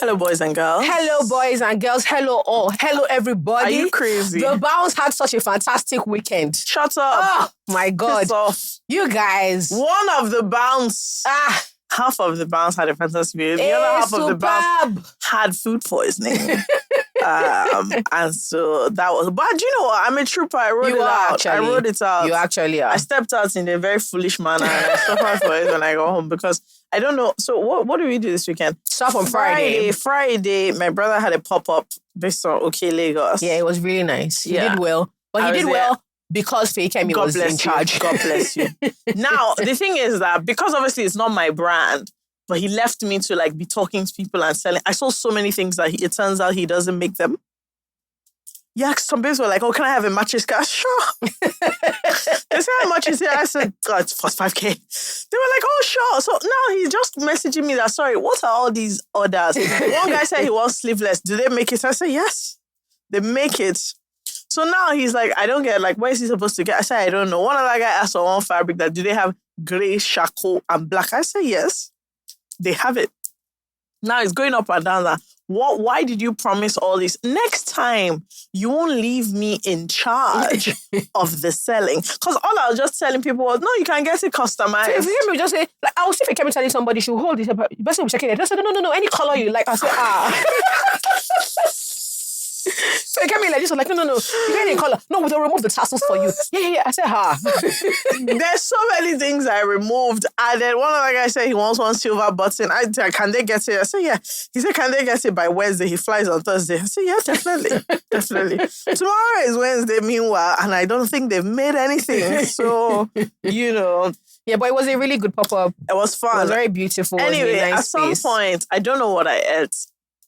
Hello, boys and girls. Hello, boys and girls. Hello, all. Hello, everybody. Are you crazy? The Bounce had such a fantastic weekend. Shut up. Oh, my God. Piss off. You guys. One of the Bounce. Half of the Bounce had a fantastic video. The other half of the Bounce had food poisoning. And so that was... But you know what? I'm a trooper. I wrote it out. Actually, I wrote it out. You actually are. I stepped out in a very foolish manner and I suffered for it when I got home because... I don't know. So what do we do this weekend? Start on Friday. Friday, my brother had a pop-up based on OK Lagos. Yeah, it was really nice. He did well. But he did well because Fekemi was in charge. God bless you. Now, the thing is that because obviously it's not my brand, but he left me to like be talking to people and selling. I saw so many things that it turns out he doesn't make them. Yeah, some people were like, oh, can I have a mattress? Sure. They said, how much is it? I said, God, it's 5K. They were like, oh, sure. So now he's just messaging me that, sorry, what are all these orders? One guy said he wants sleeveless. Do they make it? I said, yes, they make it. So now he's like, I don't get, like, where is he supposed to get? I said, I don't know. One other guy asked for one fabric that, do they have grey, charcoal, and black? I said, yes, they have it. Now it's going up and down that. Why did you promise all this? Next time, you won't leave me in charge of the selling. Because all I was just telling people was, no, you can get it customized. So if you hear me just say, like, I will see if I telling somebody, she'll hold it, but the person will check it. Just say, no, any color you like. I say, So he came in like this, like, no, you get any color. No, we'll remove the tassels for you. Yeah. I said, There's so many things I removed. And then one other guy said he wants one silver button. I said, can they get it? I said, yeah. He said, can they get it by Wednesday? He flies on Thursday. I said, yeah, definitely. Tomorrow is Wednesday, meanwhile, and I don't think they've made anything. So, you know. Yeah, but it was a really good pop-up. It was fun. It was very beautiful. Anyway, nice at some point, I don't know what I ate.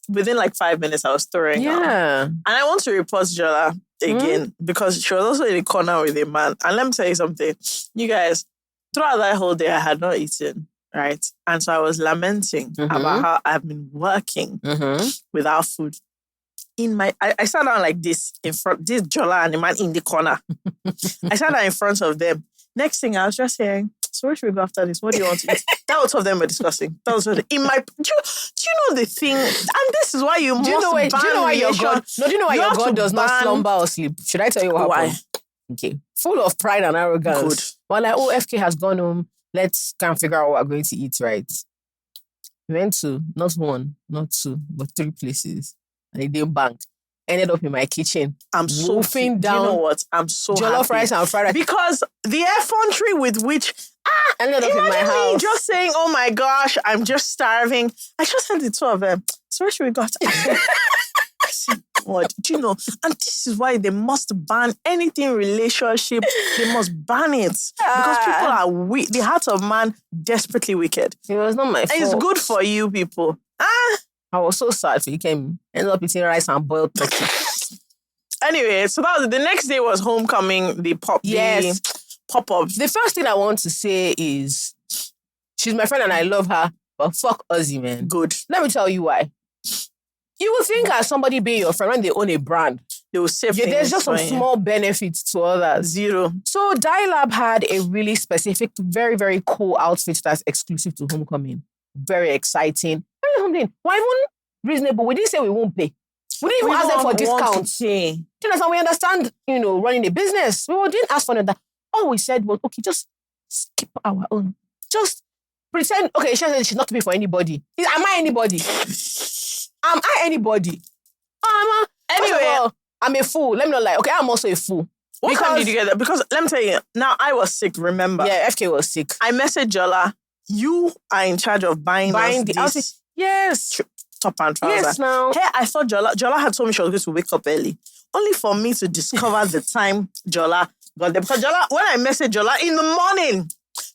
Within like 5 minutes, I was throwing up. And I want to report Jola again because she was also in the corner with a man. And let me tell you something. You guys, throughout that whole day, I had not eaten, right? And so I was lamenting about how I've been working without food. I sat down like this in front, this Jola and the man in the corner. I sat down in front of them. Next thing, I was just saying, so where should we go after this? What do you want to eat? That was what them were discussing. That was what do you know the thing? And this is why you must ban Do you know why your God? No, do you know why your God does not slumber or sleep? Should I tell you what happened? Okay. Full of pride and arrogance. Good. Well, like, FK has gone home. Let's kind of figure out what we're going to eat, right? We went to not one, not two, but 3 places. And it didn't bank. Ended up in my kitchen. I'm so down. Do you know what? I'm so jollof rice and fried rice. Because the effrontery with which ended up in my house. Me just saying, oh my gosh, I'm just starving. I just had the 2 of them. So where should we go? I said, what? Do you know? And this is why they must ban anything relationship. They must ban it. Because people are weak. The heart of man, desperately wicked. It was not my fault. It's good for you people. I was so sad for you. Ended up eating rice and boiled turkey. Anyway, so that was the next day was homecoming, the pop-up. The first thing I want to say is she's my friend and I love her, but fuck Ozzy, man. Good. Let me tell you why. You would think as somebody being your friend when they own a brand, they will save there's just some small benefits to others. Zero. So Dialab had a really specific, very, very cool outfit that's exclusive to homecoming. Very exciting. Something. Why even reasonable? We didn't say we won't pay. We didn't even ask them for discounts. Do you understand? We understand, running a business. We didn't ask for that. All we said was, okay, just skip our own. Just pretend, okay, she said she's not to pay for anybody. Am I anybody? Am I anybody? Anyway, I'm a fool. Let me not lie. Okay, I'm also a fool. What time did you get that? Because let me tell you, now I was sick, remember? Yeah, FK was sick. I messaged Jola. You are in charge of buying the outfit. Yes. Top and trouser. Yes, now. Hey, I thought Jola had told me she was going to wake up early. Only for me to discover the time Jola got there. Because when I messaged Jola in the morning,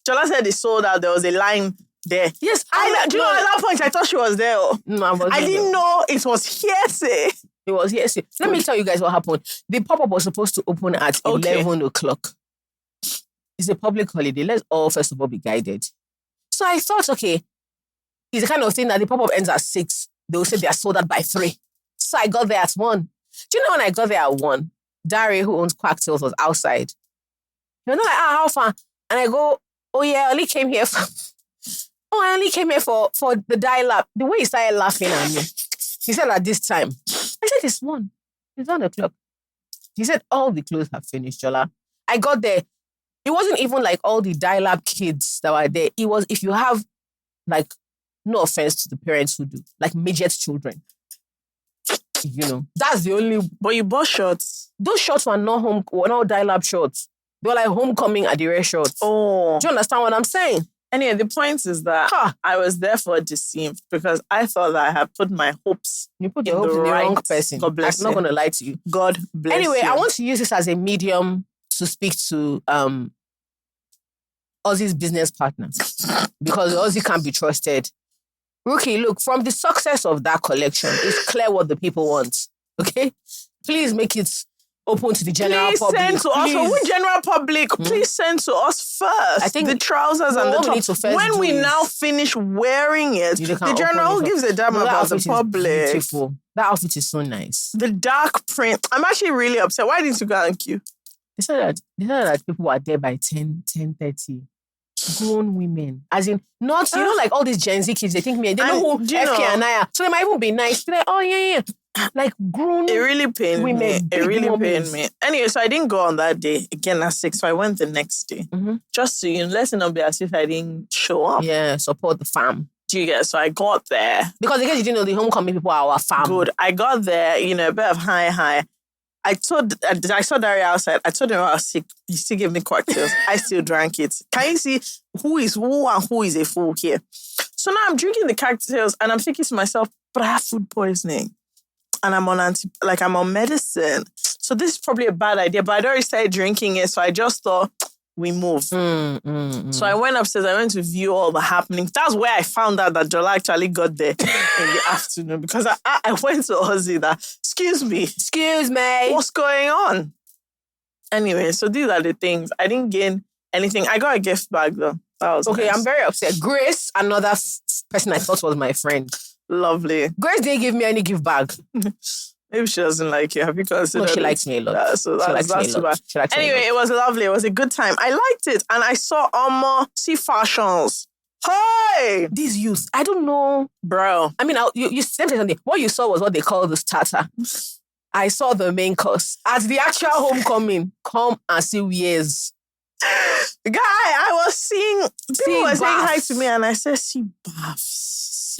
Jola said they sold out. There was a line there. Yes. Do you know at that point I thought she was there? No, I wasn't. I didn't know it was hearsay. It was hearsay. Let me tell you guys what happened. The pop-up was supposed to open at 11 o'clock. It's a public holiday. Let's all, first of all, be guided. So I thought, okay, it's the kind of thing that the pop-up ends at 6. They will say they are sold out by 3. So I got there at 1. Do you know when I got there at 1, Dari, who owns Quacktails, was outside. You're not like, how far? And I go, oh yeah, I only came here for the Dialab. The way he started laughing at me. He said at this time. I said, it's 1. It's 1 o'clock. He said, all the clothes have finished, Jola. I got there. It wasn't even like all the dial-up kids that were there. It was if you have, like, no offense to the parents who do, like midget children. You know, that's the only... But you bought shorts. Those shorts were not dial-up shorts. They were like homecoming Adire shorts. Oh. Do you understand what I'm saying? Anyway, the point is that I was therefore deceived because I thought that I had put my hopes You put your hopes in the wrong person. God bless I'm not going to lie to you. God bless Anyway, you. I want to use this as a medium to speak to Ozzy's business partner because Ozzy can't be trusted. Rookie, look, from the success of that collection, it's clear what the people want. Okay? Please make it open to the general public. Send to us. So we general public, please send to us first. I think the trousers and the top. When we now finish wearing it, the general gives a damn about the public. Beautiful. That outfit is so nice. The dark print. I'm actually really upset. Why didn't you go and queue? They said that people were there by 10:30. Grown women. As in, not, you know, like all these Gen Z kids, they think they know who FK and I are. So they might even be nice. Be like, oh, yeah. Like grown It really pained women. me. It really women. pained me. Anyway, so I didn't go on that day again at 6. So I went the next day. Mm-hmm. Just to, let it not be as if I didn't show up. Yeah, support the fam. Do you get? So I got there. Because again, you didn't know the homecoming people are our fam. Good. I got there, a bit of hi. I saw Daria outside. I told him I was sick. He still gave me cocktails. I still drank it. Can you see who is who and who is a fool here? So now I'm drinking the cocktails and I'm thinking to myself, but I have food poisoning. And I'm on medicine. So this is probably a bad idea, but I'd already started drinking it. So I just thought, we move. So I went upstairs. I went to view all the happenings. That's where I found out that Jola actually got there in the afternoon because I went to Ozzy that, excuse me, what's going on? Anyway, so these are the things. I didn't gain anything. I got a gift bag though. That was okay. Nice. I'm very upset. Grace, another person I thought was my friend. Lovely. Grace didn't give me any gift bag. Maybe she doesn't like you. Have you considered? No, she likes me a lot. That's too bad. Anyway, it was lovely. It was a good time. I liked it. And I saw see fashions. Hey! These youth, I don't know. Bro. I mean, you said something. What you saw was what they call the starter. I saw the main course. At the actual homecoming, come and see years. Guy, I was seeing, people were saying hi to me and I said, see buffs.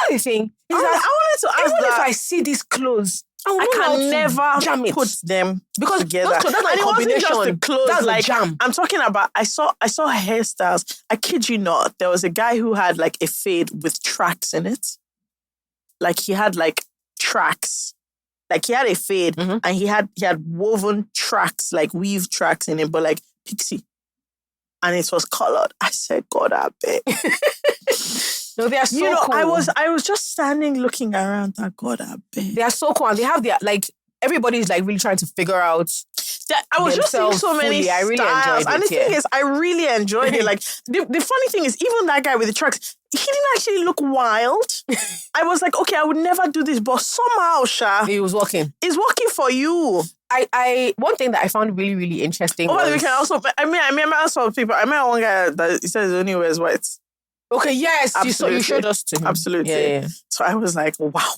The thing is I wanted to ask even that. if I see these clothes, I can never jam it. put them because together. That's like and combination. It wasn't just the clothes. That's like, a jam. I'm talking about, I saw hairstyles. I kid you not. There was a guy who had like a fade with tracks in it. Like he had like tracks. Like he had a fade and he had woven tracks, like weave tracks in it, but like pixie. And it was colored. I said, God, I beg. No, they are so cool. I was just standing looking around. That God, I beg. They are so cool. And they have their, like, everybody's like really trying to figure out. I was just seeing so many styles. I really enjoyed it. And the thing is, I really enjoyed it. Like, the funny thing is, even that guy with the trucks, he didn't actually look wild. I was like, okay, I would never do this, but somehow, Sha, he was working. It's working for you. One thing that I found really, really interesting over the weekend also, I remember some people, I remember one guy that he says he only wears white. Okay, yes, Absolutely. you showed us to him. Absolutely. Yeah. So I was like, wow,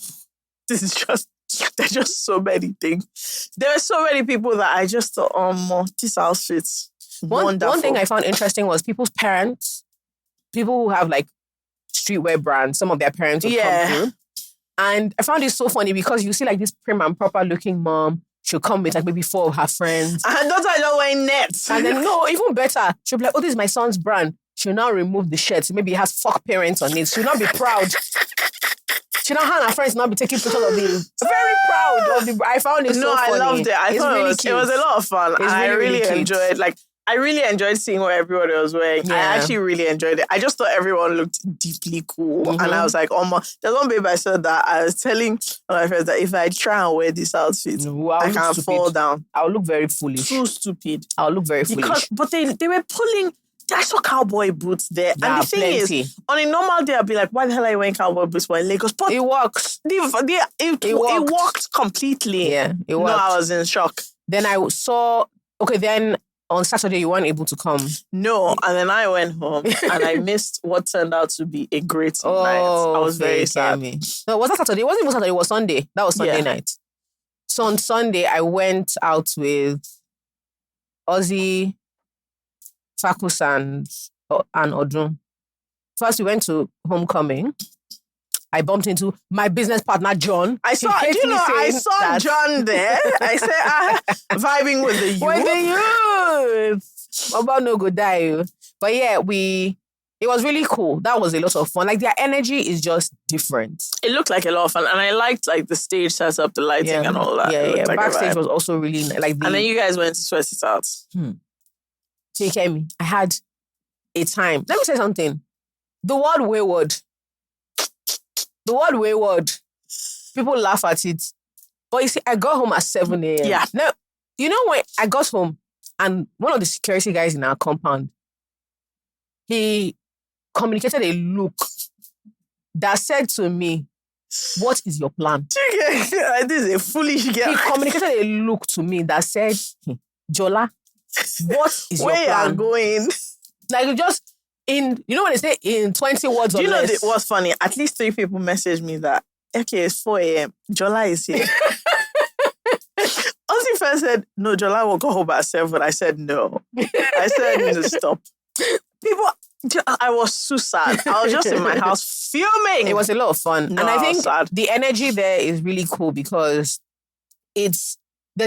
this is there's just so many things. There are so many people that I just thought, this outfit's wonderful. One thing I found interesting was people's parents, people who have like streetwear brands, some of their parents would come through. And I found it so funny because you see like this prim and proper looking mom, she'll come with like maybe 4 of her friends. And her daughter is not wearing nets. And then, no, even better, she'll be like, oh, this is my son's brand. She'll now remove the shirt. Maybe it has fuck parents on it. She'll not be proud. She'll not have her friends not be taking pictures of the... Very proud of the... I found it so funny. I loved it. I thought really it was a lot of fun. I really enjoyed like I really enjoyed seeing what everybody was wearing. Yeah. I actually really enjoyed it. I just thought everyone looked deeply cool. And I was like, there's one babe I saw that I was telling one of my friends that if I try and wear this outfit, I can fall down. I'll look very foolish. Too stupid. I'll look very foolish. But they were pulling... I saw cowboy boots there. And the thing is, on a normal day, I'd be like, why the hell are you wearing cowboy boots for in Lagos? But it works. It worked completely. Yeah, it worked. No, I was in shock. Then I saw... Okay, then on Saturday you weren't able to come. No, and then I went home and I missed what turned out to be a great night. I was very sad. No, was that Saturday? It wasn't even Saturday, it was Sunday. That was Sunday night. So on Sunday, I went out with Ozzy, Fakus, and Odun. First, we went to homecoming. I bumped into my business partner, John. I saw John there. I said, vibing with the youth. With the youth. About no good die. But yeah, it was really cool. That was a lot of fun. Like, their energy is just different. It looked like a lot of fun. And I liked, like, the stage setup, the lighting and all that. Yeah. Like backstage was also really like. And then you guys went to sweat it out. Take care of me. I had a time. Let me say something. The word wayward. People laugh at it. But you see, I got home at 7 a.m. Yeah. Now, you know when I got home and one of the security guys in our compound, he communicated a look that said to me, "What is your plan?" This is a foolish girl. He communicated a look to me that said, "Jola, what is your plan?" Where you are going? Like, just in, you know when they say in 20 words or less. Do you know what's funny? At least 3 people messaged me that, okay, it's 4 a.m. Jola is here. Ozzy first said, no, Jola will go home at 7. I said, no. I said, no, stop. People, I was so sad. I was just in my house fuming. It was a lot of fun. No, and I think sad. The energy there is really cool because there's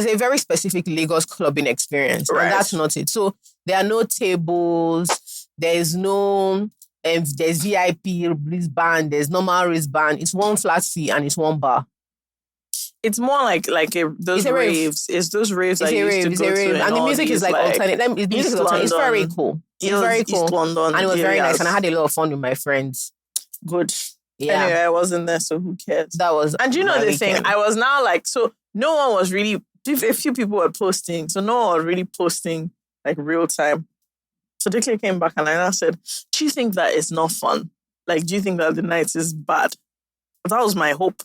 a very specific Lagos clubbing experience. Right. And that's not it. So there are no tables. There's no, there's VIP wristband. There's normal wristband. It's one flat fee and it's one bar. It's more like those raves. It's those raves that you used to go to. And the music is like alternate. The music is alternate. It's very cool. It's very cool. East London and it was very areas. nice. And I had a lot of fun with my friends. Good. Yeah. Anyway, I wasn't there, so who cares? That was. And you know the thing, weekend. I was now like, so no one was really, a few people were posting, so no one was really posting like real time. So Dickley came back and I now said, do you think that it's not fun? Like, do you think that the night is bad? That was my hope.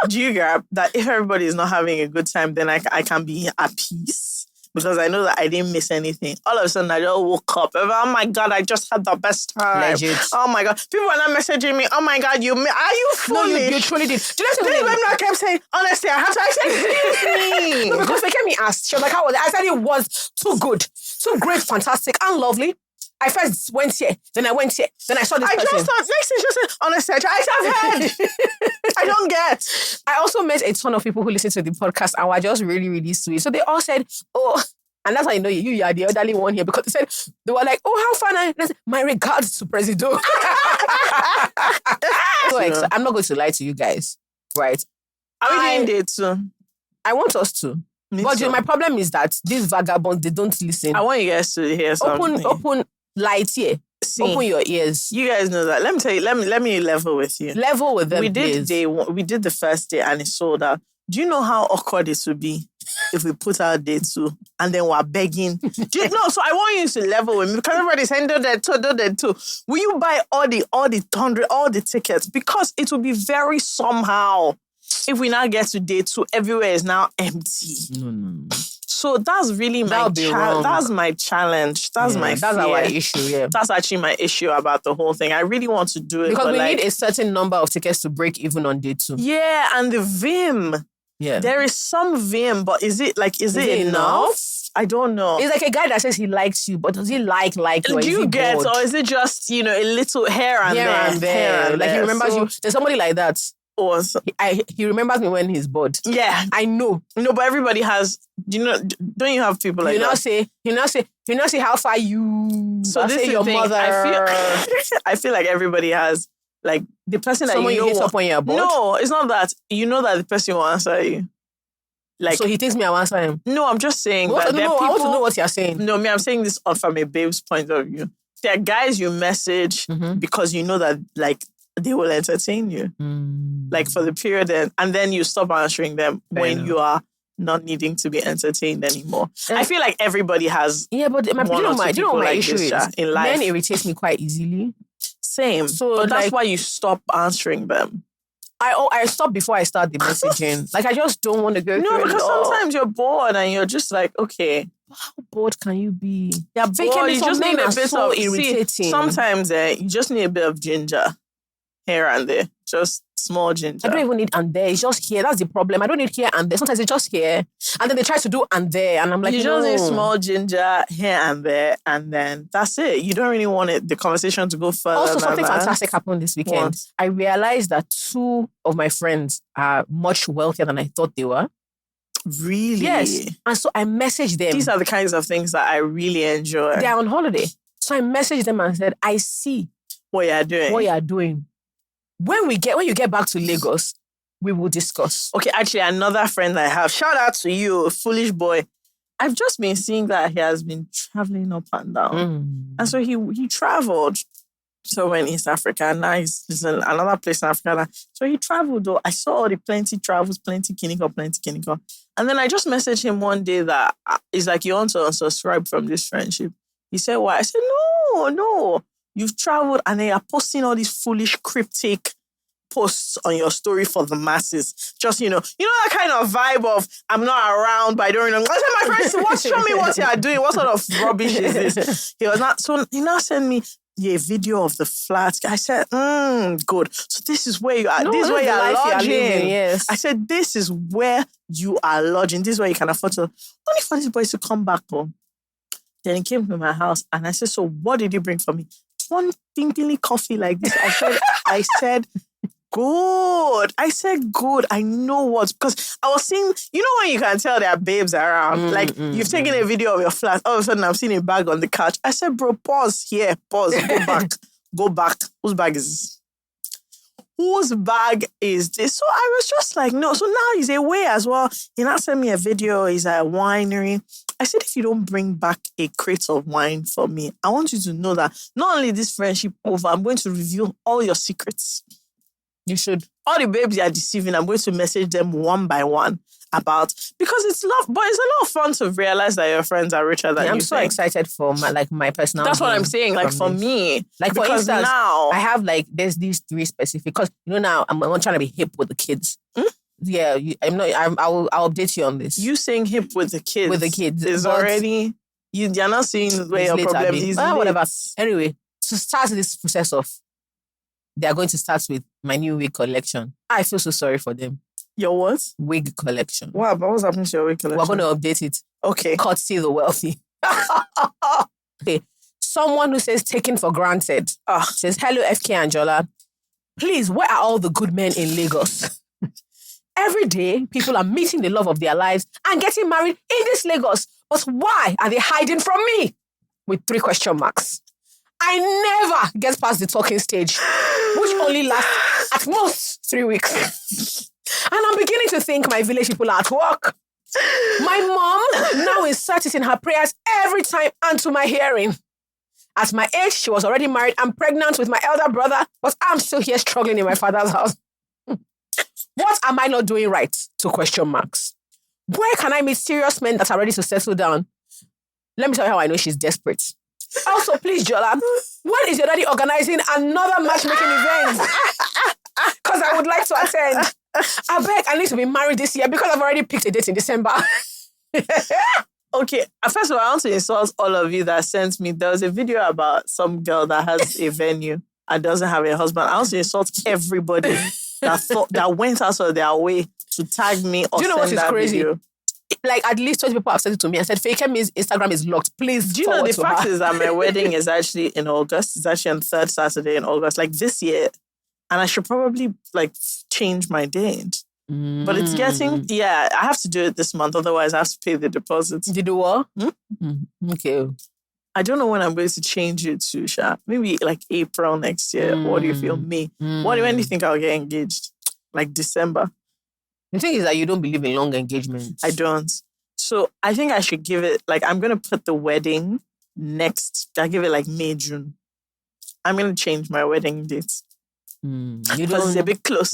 Do you get that if everybody is not having a good time, then I can be at peace? Because I know that I didn't miss anything. All of a sudden, I just woke up. Oh my God, I just had the best time. Legit. Oh my God. People are not messaging me. Oh my God, are you foolish? No, you truly did. Do you know Then when I kept saying, honestly, I have to, I said, excuse me. No, because they me asked. She was like, how was it? I said it was too good, too great, fantastic, and lovely. I first went here, then I went here, then I saw this person. I just thought, next thing she said, honestly, I've heard. I don't get. I also met a ton of people who listen to the podcast and were just really, really sweet. So they all said, oh, and that's how you know you are the elderly one here, because they were like, oh, how fun. I said, my regards to Presido. I'm not going to lie to you guys, right? Are we doing day too? I want us to. But my problem is that these vagabonds, they don't listen. I want you guys to hear something. Open light here. See, open your ears. You guys know that. Let me tell you, let me level with you. Level with them, we did the first day and it sold out. Do you know how awkward it would be if we put out day 2 and then we're begging? So I want you to level with me because everybody's saying do that too. Will you buy all the tickets? Because it will be very somehow if we now get to day 2, everywhere is now empty. No. So that's really my challenge. That's my challenge. That's my fear. That's our issue, yeah. That's actually my issue about the whole thing. I really want to do it. Because we need a certain number of tickets to break even on day 2. Yeah, and the vim. Yeah. There is some vim, but is it enough? I don't know. It's like a guy that says he likes you, but does he like you? Do you get, bored? Or is it just, a little here and there? Like he remembers you. There's somebody like that. Or he remembers me when he's bored. Yeah. I know. No, but everybody has, don't you have people like that? You now say how far you... So this is your mother. I feel like everybody has, like, the person that someone you hit up when you're bored? No, it's not that. You know that the person will answer you. Like, so he thinks me, I'll answer him? No, I'm just saying I want to know what you're saying. No, I'm saying this from a babe's point of view. There are guys you message because you know that, like, they will entertain you. Like, for the period, and then you stop answering them when you are not needing to be entertained anymore. I feel like everybody has. Yeah, but do you know what my issue is? In life. Men irritate me quite easily. Same. So but that's why you stop answering them. I stop before I start the messaging. Like, I just don't want to go through it. No, because sometimes you're bored and you're just like, okay. How bored can you be? Yeah, bored. You just need a bit so of irritating. Sometimes you just need a bit of ginger here and there. Just small ginger. I don't even need and there. It's just here. That's the problem. I don't need here and there. Sometimes it's just here. And then they try to do and there. And I'm like, you just need small ginger here and there. And then that's it. You don't really want the conversation to go further. Also, something fantastic happened this weekend. What? I realized that 2 of my friends are much wealthier than I thought they were. Really? Yes. And so I messaged them. These are the kinds of things that I really enjoy. They're on holiday. So I messaged them and said, I see what you're doing. When you get back to Lagos, we will discuss. Okay, actually, another friend I have, shout out to you, foolish boy. I've just been seeing that he has been traveling up and down. And so he traveled somewhere in East Africa, and now he's in another place in Africa. So he traveled, though. I saw all the plenty travels, plenty kiniko. And then I just messaged him one day that he's like, you want to unsubscribe from this friendship? He said, why? I said, no. You've traveled and they are posting all these foolish, cryptic posts on your story for the masses. Just, you know that kind of vibe of, I'm not around, but I don't know. I said, my friends, show me what you are doing. What sort of rubbish is this? He was not, so he now sent me a video of the flat. I said, good. So this is where you are. This is where you are lodging. Yes. I said, this is where you are lodging. This is where you can afford to. Only for these boys to come back home. Then he came to my house and I said, so what did you bring for me? One tinkly coffee like this. I said, good. I know what, because I was seeing, when you can tell there are babes around, you've taken a video of your flat, all of a sudden I'm seeing a bag on the couch. I said, bro, pause, go back. Whose bag is this? Whose bag is this? So I was just like, no. So now he's away as well. He now sent me a video. He's at a winery. I said, if you don't bring back a crate of wine for me, I want you to know that not only this friendship over, I'm going to reveal all your secrets. You should. All the babes you are deceiving, I'm going to message them one by one about, because it's love, but it's a lot of fun to realize that your friends are richer than you. I'm so excited for my personal. That's what I'm saying. Like for me, like for because instance, now I have there's these 3 specific, because now I'm trying to be hip with the kids. Yeah, I'm not. I'll update you on this. You saying hip with the kids? With the kids is already you're not seeing where your problem is. Whatever. Anyway, to start this process of, they are going to start with my new wig collection. I feel so sorry for them. Your what? Wig collection. What happening to your wig collection? We're going to update it. Okay. Courtesy the wealthy. Okay. Someone who says taken for granted. Says, hello, FK and Jola. Please, where are all the good men in Lagos? Every day, people are meeting the love of their lives and getting married in this Lagos. But why are they hiding from me? With 3 question marks. I never get past the talking stage, which only lasts at most 3 weeks. And I'm beginning to think my village people are at work. My mom now inserts it in her prayers every time and to my hearing. At my age, she was already married and pregnant with my elder brother, but I'm still here struggling in my father's house. What am I not doing right? 2 question marks. Where can I meet serious men that are ready to settle down? Let me tell you how I know she's desperate. Also, please, Jola, when is your daddy organizing another matchmaking event? Because I would like to attend. I beg, I need to be married this year because I've already picked a date in December. Okay, first of all, I want to insult all of you that sent me. There was a video about some girl that has a venue and doesn't have a husband. I want to insult everybody that went out of their way to tag me or send what is that crazy? video. Like at least 20 people have said it to me and said, Fakemi's Instagram is locked. Please. Do you know the fact is that my wedding is actually in August? It's actually on 3rd Saturday in August, like this year. And I should probably change my date. But it's getting, I have to do it this month. Otherwise, I have to pay the deposit. You do what? Okay. I don't know when I'm going to change it to, Sha. Maybe like April next year. What do you feel? May. When do you think I'll get engaged? Like December? The thing is that you don't believe in long engagements. I don't. So I think I should give it, I'm going to put the wedding I give it like May, June. I'm going to change my wedding date. Because it's a bit close.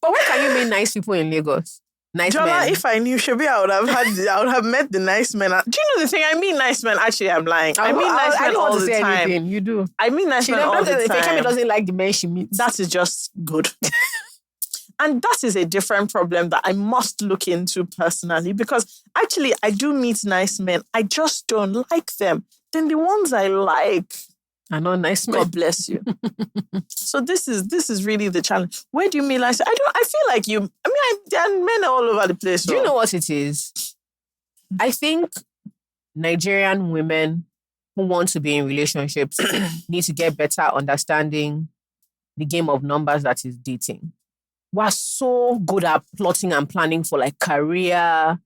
But where can you meet nice people in Lagos? Nice Jola, men. if I knew, Shabi, I would have met the nice men. Do you know the thing? I mean nice men. Actually, I'm lying. I mean nice men all the time. Anything. You do. I mean nice men all the time. Fakemi doesn't like the men she meets. That is just good. And that is a different problem that I must look into personally, because actually I do meet nice men. I just don't like them. Then the ones I like, I know, nice man. God bless you. So this is really the challenge. Where do you mean? Like, I feel like you. I mean, there are men all over the place. Do you know what it is? I think Nigerian women who want to be in relationships need to get better understanding the game of numbers that is dating. We're so good at plotting and planning for like career,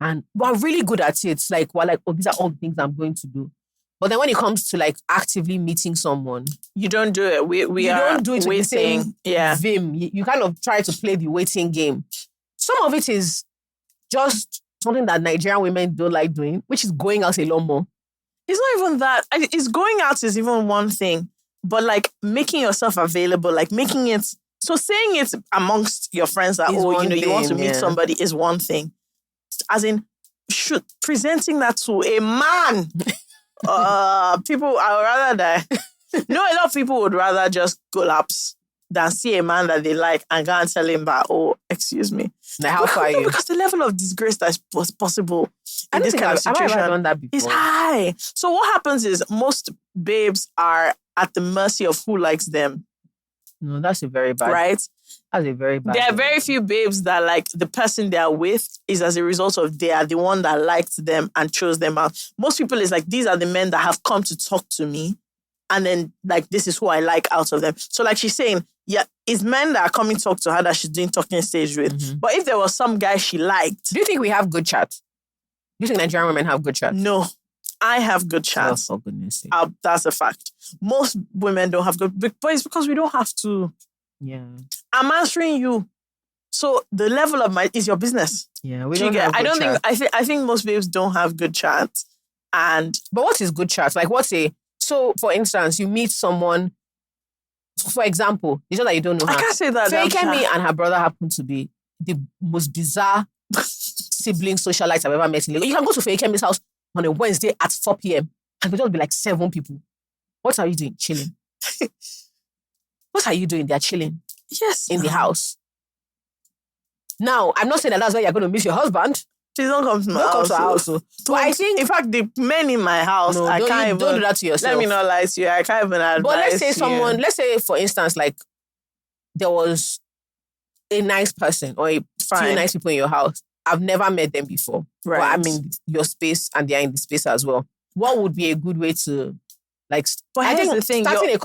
and we're really good at it. Like, we're like, oh, these are all the things I'm going to do. But then when it comes to like actively meeting someone, you don't do it. We you are don't do it with the same vim. You kind of try to play the waiting game. Some of it is just something that Nigerian women don't like doing, which is going out a lot more. It's not even that. It's going out is even one thing, but like making yourself available, like making it. So saying it amongst your friends that, you want to meet somebody is one thing. As in, presenting that to a man. People, I would rather die. No, a lot of people would rather just collapse than see a man that they like and go and tell him that, oh, excuse me. Now, how far are you? Because the level of disgrace that was possible in this kind of situation done that before. is high. So what happens is most babes are at the mercy of who likes them. No, that's a very bad. Right? That's a very bad. There are very few babes that like the person they are with is as a result of they are the one that liked them and chose them out. Most people is like, these are the men that have come to talk to me. And then like, this is who I like out of them. So like she's saying, yeah, it's men that are coming to talk to her that she's doing talking stage with. Mm-hmm. But if there was some guy she liked. Do you think we have good chat? Do you think Nigerian women have good chat? No. I have good chats. Oh, for goodness sake. That's a fact. Most women don't have good, but it's because we don't have to. Yeah. I'm answering you. So the level of is your business. Yeah, we don't have good chat. I think most babes don't have good chats. But what is good chat? Like so for instance, you meet someone, for example, it's not that you don't know her. I can't say that. Fake-Emi and her brother happen to be the most bizarre sibling socialites I've ever met in Lagos. You can go to Fake-Emi's house on a Wednesday at 4 p.m. and there'll just be like 7 people. What are you doing? Chilling. What are you doing? They're chilling. Yes. In the house. Now, I'm not saying that that's where you're going to miss your husband. Please don't come to my house. Don't come to our house. So I think... In fact, the men in my house, I can't even... Don't do that to yourself. Let me not lie to you. I can't even advise But let's say, for instance, like, there was a nice person or a few nice people in your house. I've never met them before. Right. But I'm in your space and they're in the space as well. What would be a good way to... Like, but I think the thing,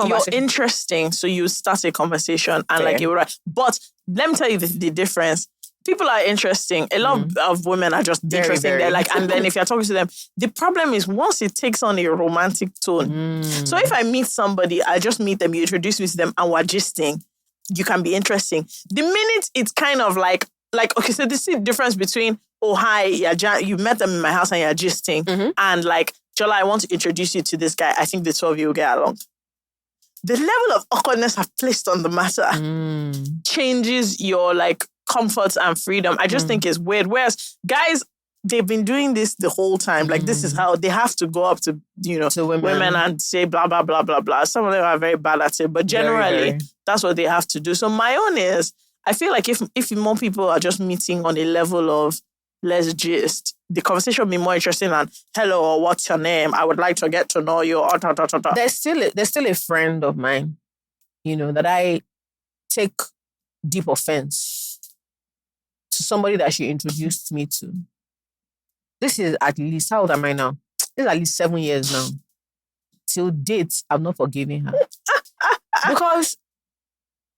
you're interesting, so you start a conversation and like you're right. But let me tell you the difference. People are interesting. A lot of women are just interesting. They're like, and then if you're talking to them, the problem is once it takes on a romantic tone. So if I meet somebody, I just meet them, you introduce me to them, and we're gisting, you can be interesting. The minute it's kind of like okay, so this is the difference between, oh hi, you met them in my house and you're gisting, and like, Jola, I want to introduce you to this guy. I think the two of you will get along. The level of awkwardness I've placed on the matter changes your like comfort and freedom. I just think it's weird. Whereas guys, they've been doing this the whole time. Like this is how they have to go up to, to women and say blah, blah, blah, blah, blah. Some of them are very bad at it, but generally that's what they have to do. So my own is, I feel like if more people are just meeting on a level of let's gist, the conversation will be more interesting than hello or what's your name? I would like to get to know you. Or, There's still a friend of mine, that I take deep offense to somebody that she introduced me to. This is at least, how old am I now? This is at least 7 years now. Till date, I'm not forgiving her. Because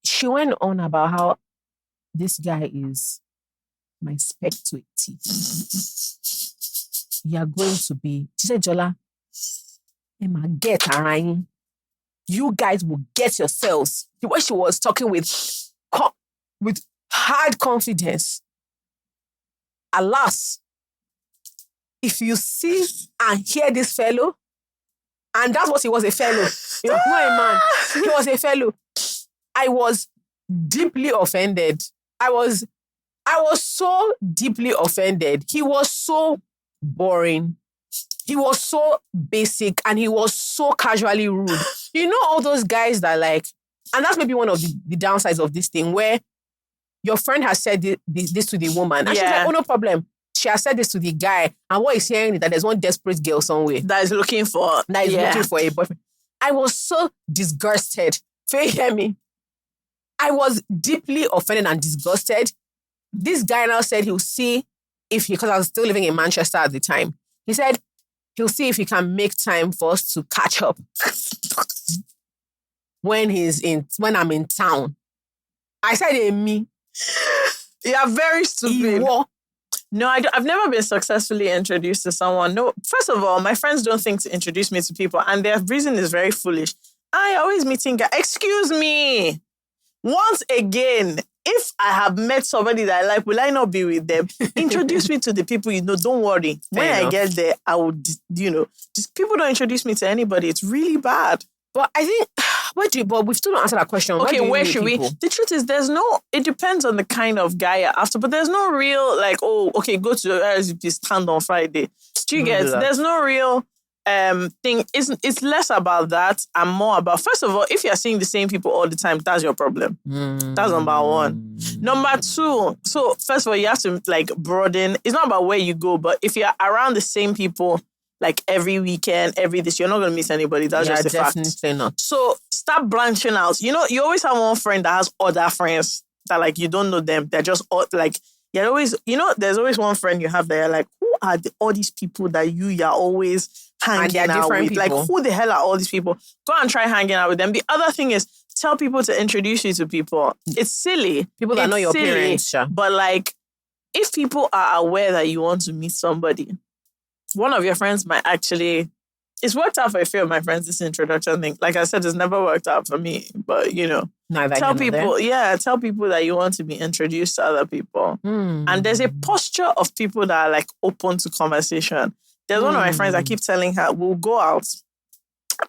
she went on about how this guy is my spec to a T. You're going to be... She said, Jola, Emma, get around. You guys will get yourselves. The way she was talking with hard confidence. Alas, if you see and hear this fellow, and that's what he was, a fellow. Not a man. He was a fellow. I was deeply offended. I was so deeply offended. He was so boring. He was so basic and he was so casually rude. All those guys that like, and that's maybe one of the downsides of this thing where your friend has said this to the woman. And she's Yeah. like, oh, no problem. She has said this to the guy. And what he's hearing is that there's one desperate girl somewhere That is looking for looking for a boyfriend. I was so disgusted. Faye, hear me. I was deeply offended and disgusted. This guy now said he'll see if because I was still living in Manchester at the time. He said he'll see if he can make time for us to catch up when I'm in town. I said, me. You're very stupid. Iwo. No, I've never been successfully introduced to someone. No, first of all, my friends don't think to introduce me to people, and their reason is very foolish. I always meeting guys. Excuse me. Once again, if I have met somebody that I like, will I not be with them? Introduce me to the people you know. Don't worry. When I get there, I would, just people don't introduce me to anybody. It's really bad. But I think, but we've still not answered that question. Okay, where should we? The truth is, it depends on the kind of guy you're after, but there's no real, go to RSVP stand on Friday. Do you get? There's no real thing. It's less about that and more about, first of all, if you're seeing the same people all the time, that's your problem. That's number one. Number two, so first of all, you have to broaden. It's not about where you go, but if you're around the same people, every weekend, you're not going to miss anybody. That's just a fact. Definitely not. So start branching out. You always have one friend that has other friends that you don't know them. They're just you're always, there's always one friend you have that you're like, who are all these people that you're always hanging out with? People. Who the hell are all these people? Go and try hanging out with them. The other thing is tell people to introduce you to people. It's silly. People that know your parents. Sure. But if people are aware that you want to meet somebody, one of your friends might actually... It's worked out for a few of my friends, this introduction thing. Like I said, it's never worked out for me. But, tell people that you want to be introduced to other people. And there's a posture of people that are open to conversation. There's one of my friends, I keep telling her, we'll go out.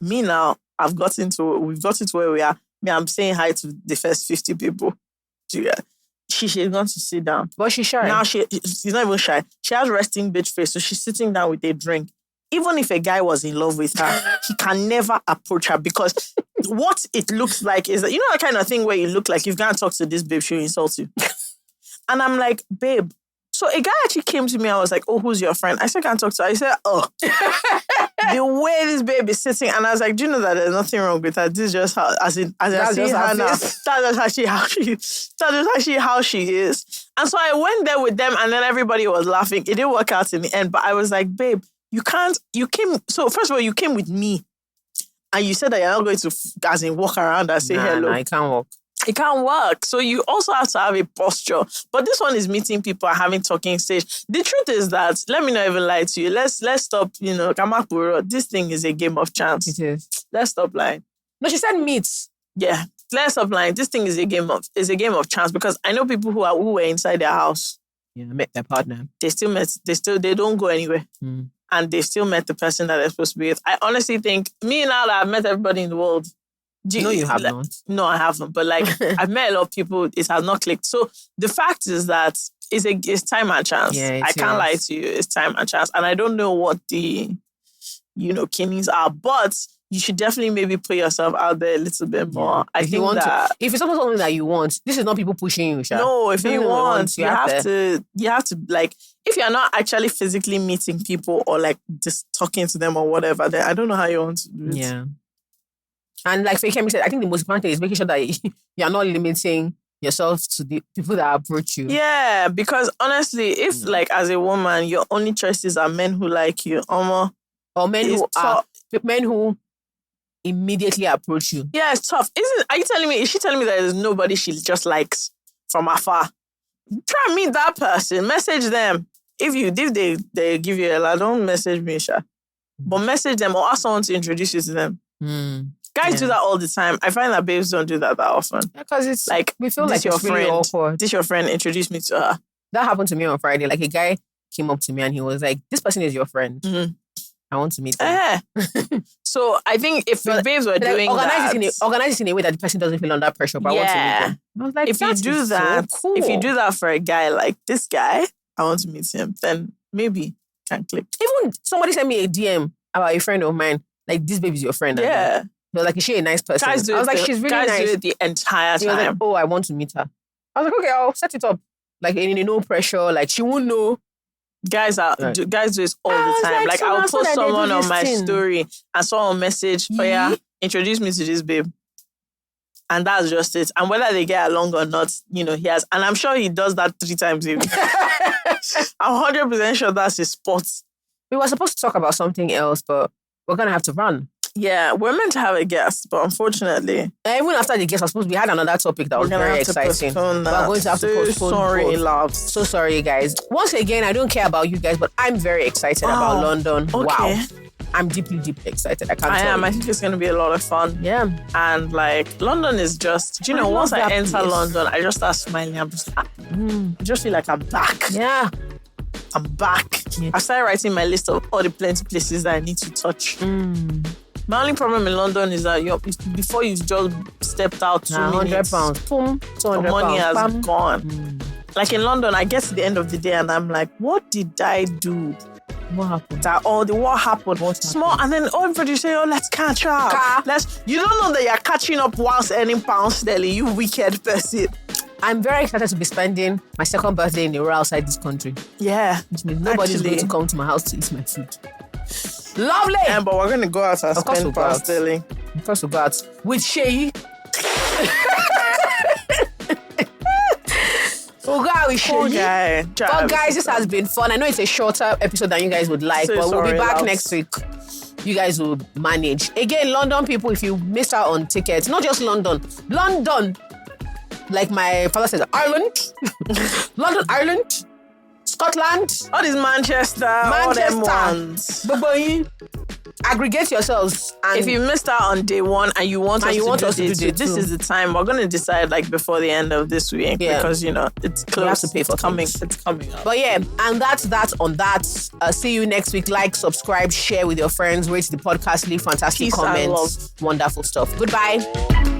Me now, we've gotten to where we are. Me, I'm saying hi to the first 50 people. She's going to sit down. But she's shy. Now she's not even shy. She has resting bitch face. So she's sitting down with a drink. Even if a guy was in love with her, he can never approach her because what it looks like is that, that kind of thing where you look like you've got to talk to this babe, she'll insult you. And I'm like, babe. So a guy actually came to me. I was like, oh, who's your friend? I said, can I talk to her? I said, oh. The way this babe is sitting, and I was like, do you know that there's nothing wrong with her? This is just how, as I see her now. That's actually how she is. And so I went there with them, and then everybody was laughing. It didn't work out in the end, but I was like, babe, so first of all, you came with me, and you said that you're not going to, walk around and say hello. I can't walk. It can't work. So you also have to have a posture. But this one is meeting people and having talking stage. The truth is that, let me not even lie to you. Let's stop, Kamakuro. This thing is a game of chance. It is. Let's stop lying. No, she said meet. Yeah. Let's stop lying. This thing is a game of chance because I know people who were inside their house. Yeah, met their partner. They don't go anywhere. And they still met the person that they're supposed to be with. I honestly think, me now that I've met everybody in the world, no, you have not. No, I haven't. But I've met a lot of people. It has not clicked. So the fact is that it's time and chance. Yeah, I can't lie to you. It's time and chance. And I don't know what the, killings are. But you should definitely maybe put yourself out there a little bit more. If it's something that you want, this is not people pushing you, Sha. No, if you want, you have to if you're not actually physically meeting people or just talking to them or whatever, then I don't know how you want to do it. Yeah. And like Kemi said, I think the most important thing is making sure that you're not limiting yourself to the people that approach you. Yeah, because honestly, if as a woman, your only choices are men who like you, or men who immediately approach you. Yeah, it's tough. Is she telling me that there's nobody she just likes from afar? Try and meet that person. Message them. If they give you a lot, don't message me, Sha. But message them or ask someone to introduce you to them. Guys do that all the time. I find that babes don't do that often. Because it's we feel like it's really awkward. This your friend, introduce me to her. That happened to me on Friday. A guy came up to me and he was like, this person is your friend. I want to meet them. So I think if babes were doing organize it in a way that the person doesn't feel under pressure, but I want to meet them. I was like, if you do that for a guy like this guy, I want to meet him, then maybe can click. Even somebody sent me a DM about a friend of mine, this baby's your friend. Yeah. They were like, is she a nice person? I was like, she's really nice. Guys do it the entire time. He was like, oh, I want to meet her. I was like, okay, I'll set it up. Like in no pressure. Like she won't know. Guys do this all I the was time. Like I'll so post that they do someone on this my thing. story and someone message, oh yeah, introduce me to this babe. And that's just it. And whether they get along or not, he has. And I'm sure he does that 3 times a week. I'm 100% sure that's his spot. We were supposed to talk about something else, but we're going to have to run. Yeah, we're meant to have a guest, but unfortunately... And even after the guest, I suppose we had another topic that was very exciting. We're going to have to postpone. Sorry, love. So sorry, guys. Once again, I don't care about you guys, but I'm very excited about London. Okay. Wow. I'm deeply, deeply excited. I can't I think it's going to be a lot of fun. Yeah. And London is just... once I enter London, I just start smiling. I'm just... I just feel like I'm back. Yeah. I'm back. Yeah. I started writing my list of all the plenty places that I need to touch. My only problem in London is that before you've just stepped out 2 minutes, £100. Boom, £200. Money has gone. Like in London, I get to the end of the day and I'm like, what did I do? What happened? What happened? Small, and then everybody say, let's catch up. You don't know that you're catching up whilst earning pounds sterling, you wicked person. I'm very excited to be spending my second birthday in a row outside this country. Yeah. Which means nobody's going to come to my house to eat my food. Lovely! But we're going to go out and spend pounds sterling. Of course we'll go out. With Shay. We'll go out with Shay. But guys, this has been fun. I know it's a shorter episode than you guys would like, but we'll be back next week. You guys will manage. Again, London people, if you missed out on tickets, not just London. Like my father says, Ireland. London, Ireland. Scotland. All these Manchester. All them ones. Aggregate yourselves. And if you missed out on day 1 and you want us to do day 2, this is the time. We're going to decide before the end of this week because, it's close. We have to pay for it's coming up. But yeah, and that's that on that. See you next week. Like, subscribe, share with your friends, rate the podcast, leave fantastic comments. Wonderful stuff. Goodbye.